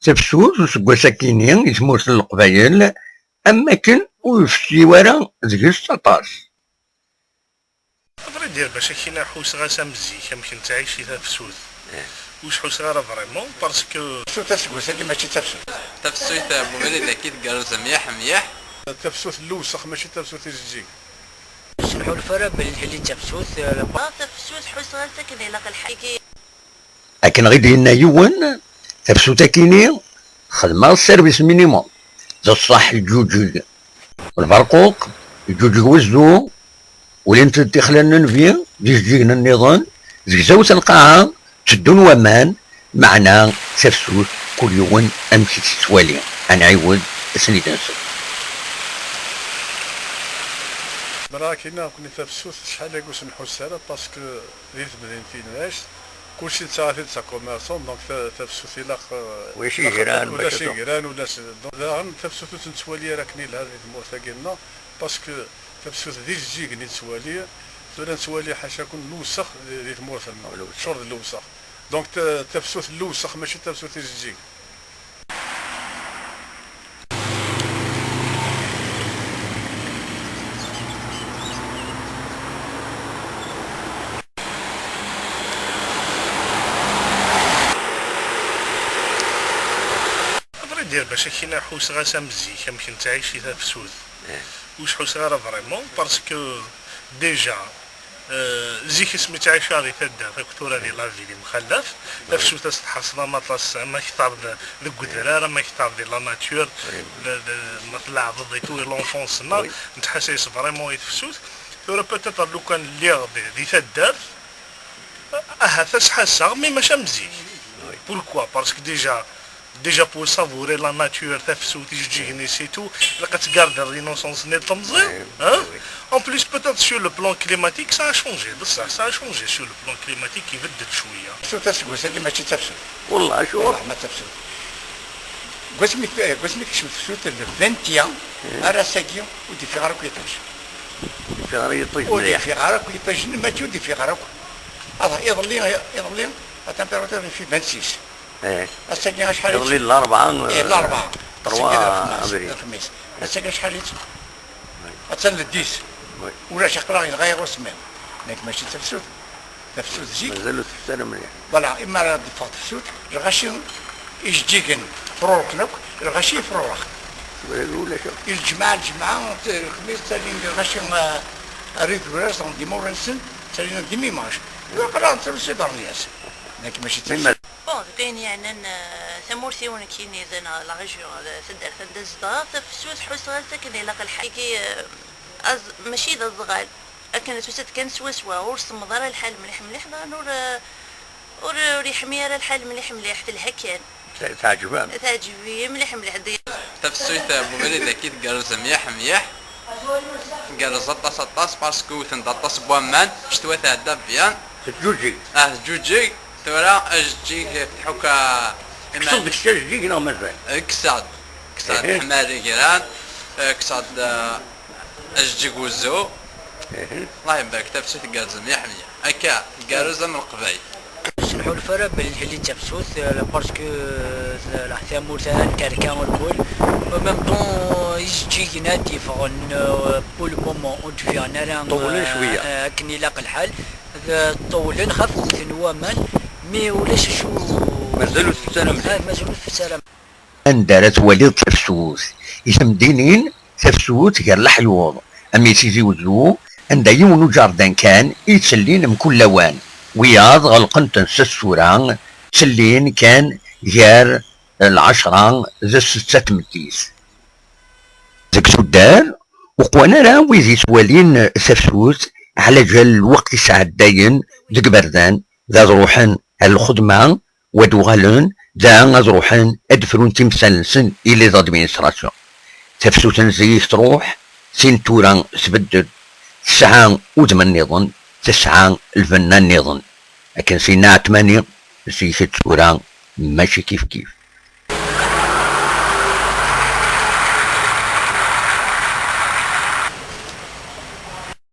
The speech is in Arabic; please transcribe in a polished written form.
تفسوس وسكوا ساكينين يسموس القبايل أما كان ويفشي ورا زكيش تطاش. أبغى باش كاين حوس غاسا مزيك يمكن تعيش في تفسوس وش حوس غير فريمون باسكو تفسوس هذه ماشي تفسوس. تفسوس بومني اكيد قالوا مليح مليح. تفسوس اللوسخ ماشي تفسوس الجيك. سمحوا الفرا باللي تفسوس تفسوس حوس غير ساكن يلاقي الحقيقي. لكن غير ديالنا يوان تفسو تاكيني خدمة السيرفيس مينيموم ذا الصح الجوجيك والبرقوق الجوجيك وزدو ولين تدخلنا نفيا جيجينا النظام زكزاوت القاعة تشدون ومان معنا تفسوس كل يوم أمشي تسوالي أنا عيود سنيد نسو. مراكينا كنا تفسوس شحال يقوس نحوسها باسكو ريت مدينتيناش كلشي تساعد تاع كوميرسون دونك تفسوس يلاق وشي جيران ولا شي جيران ولا دونك تفسوس تنتوالي راكني لهذه المرتقلنا باسكو تفسوس ذي الجيك اللي تسوالي ولا نسوالي حاشا كون لوسخ ذي المرتقلنا شرط اللوسخ دونك تفسوس اللوسخ ماشي تفسوس الجيك. باش كاين حوس غاسا مزيك يمكن تعيش في تفسوس وش حوس غير فريمون باسكو ديجا زيك اسمي تعيش غادي تدا فكتورة ديال لافيلي مخلف تفسوس تحصل مطلس ما كتاب القدرة ما كتاب ديال لا ناتور مطلع ضديتو لونفونس نتحسس فريمون يتفسوس ثورا بوتيتر لو كان اللي دي تدار تسحسها مي ماشي مزيك بوركوا باسكو ديجا بور سافوري لا ناتور تفسو تيجي سيتو لقى تقارد الرينوسونس نيت تمزير اون بليس بوتيت سور لو بلان كليماتيك سا شونجي بصح سا شونجي سور لو بلان كليماتيك يبدل شويه. شو تسقوس هذه ماشي تفسو والله شو والله ما تفسو. قسمك شو تفسو الفنتيا اراساكيو ودي في غارك يطيش في غارك يطيش ودي في غارك يطيش ما تودي في غارك هذا يظلي التمبيراتور في 26 الساكن شحال يظلي الأربعة الأربعة 3 أبريل الخميس الساكن شحال أتسن للديس ولا شقرا يغيروا السمين لكن ماشي تفسوت تفسوت زيك مازالو تفسر مليح فوالا إما راه دفع تفسوت الغاشي يجيكن فروق نوك الغاشي فروق ولا شو الجماعة الخميس تالين الغاشي أريد وراس عندي مورنسن تالين ديمي ماش وقرا تفسوت برنياس لكن ماشي تفسوت. بون كاين يعني ثمورتي وانا كاين زنا لا ريجيون تدار تندزدا تفسوس حوس غير ساكن يلاقي الحقيقي ماشي ذا الصغال لكن توسات كان سواسوا ورسم ضرا الحال مليح مليح نور وريح ميرا الحال مليح مليح حتى الهكان تعجبني مليح مليح تفسوس بومني اكيد قالوا مليح مليح قالوا زطا سطاس باسكو تندطس بوامان شتوى تعدى بيان جوجي جوجي ثورا اجيك تحوكا كساد الشجيك لا مازال كساد حماري جيران كساد اجيك وزو الله يبارك تفسوس قالز مليح مليح هكا قالوا من القبايل. سمحوا الفرا باللي تفسوس باسكو الاحتيام مرتهن كاركان والكل ميم طون يجي نادي فغن بول مومون اون فيانا طولن شويه كني لاقى الحال طولن خف ثنوامان مي ولاش شو مازالو في السلام مازالو في السلام اندرت وليد تفسوس اسم دينين تفسوس غير الحيوض امي تيجي وزو عند يونو جاردان كان يتسلين من كل لوان وياض غلقن تنسى السوران تسلين كان غير 10 ذا 6 متيس زك سودان وقوانا راه ويزي سوالين تفسوس على جال الوقت ساعد داين ديك بردان ذا روحن الخدمة ودوغالون ذا روحن ادفرون تمسلسن الى زادمينستراسيون تفسوس نزيس تروح سين توران تبدل 9 وثمان نظن 9 الفنان نظن لكن سينا 8 سي 6 توران ماشي كيف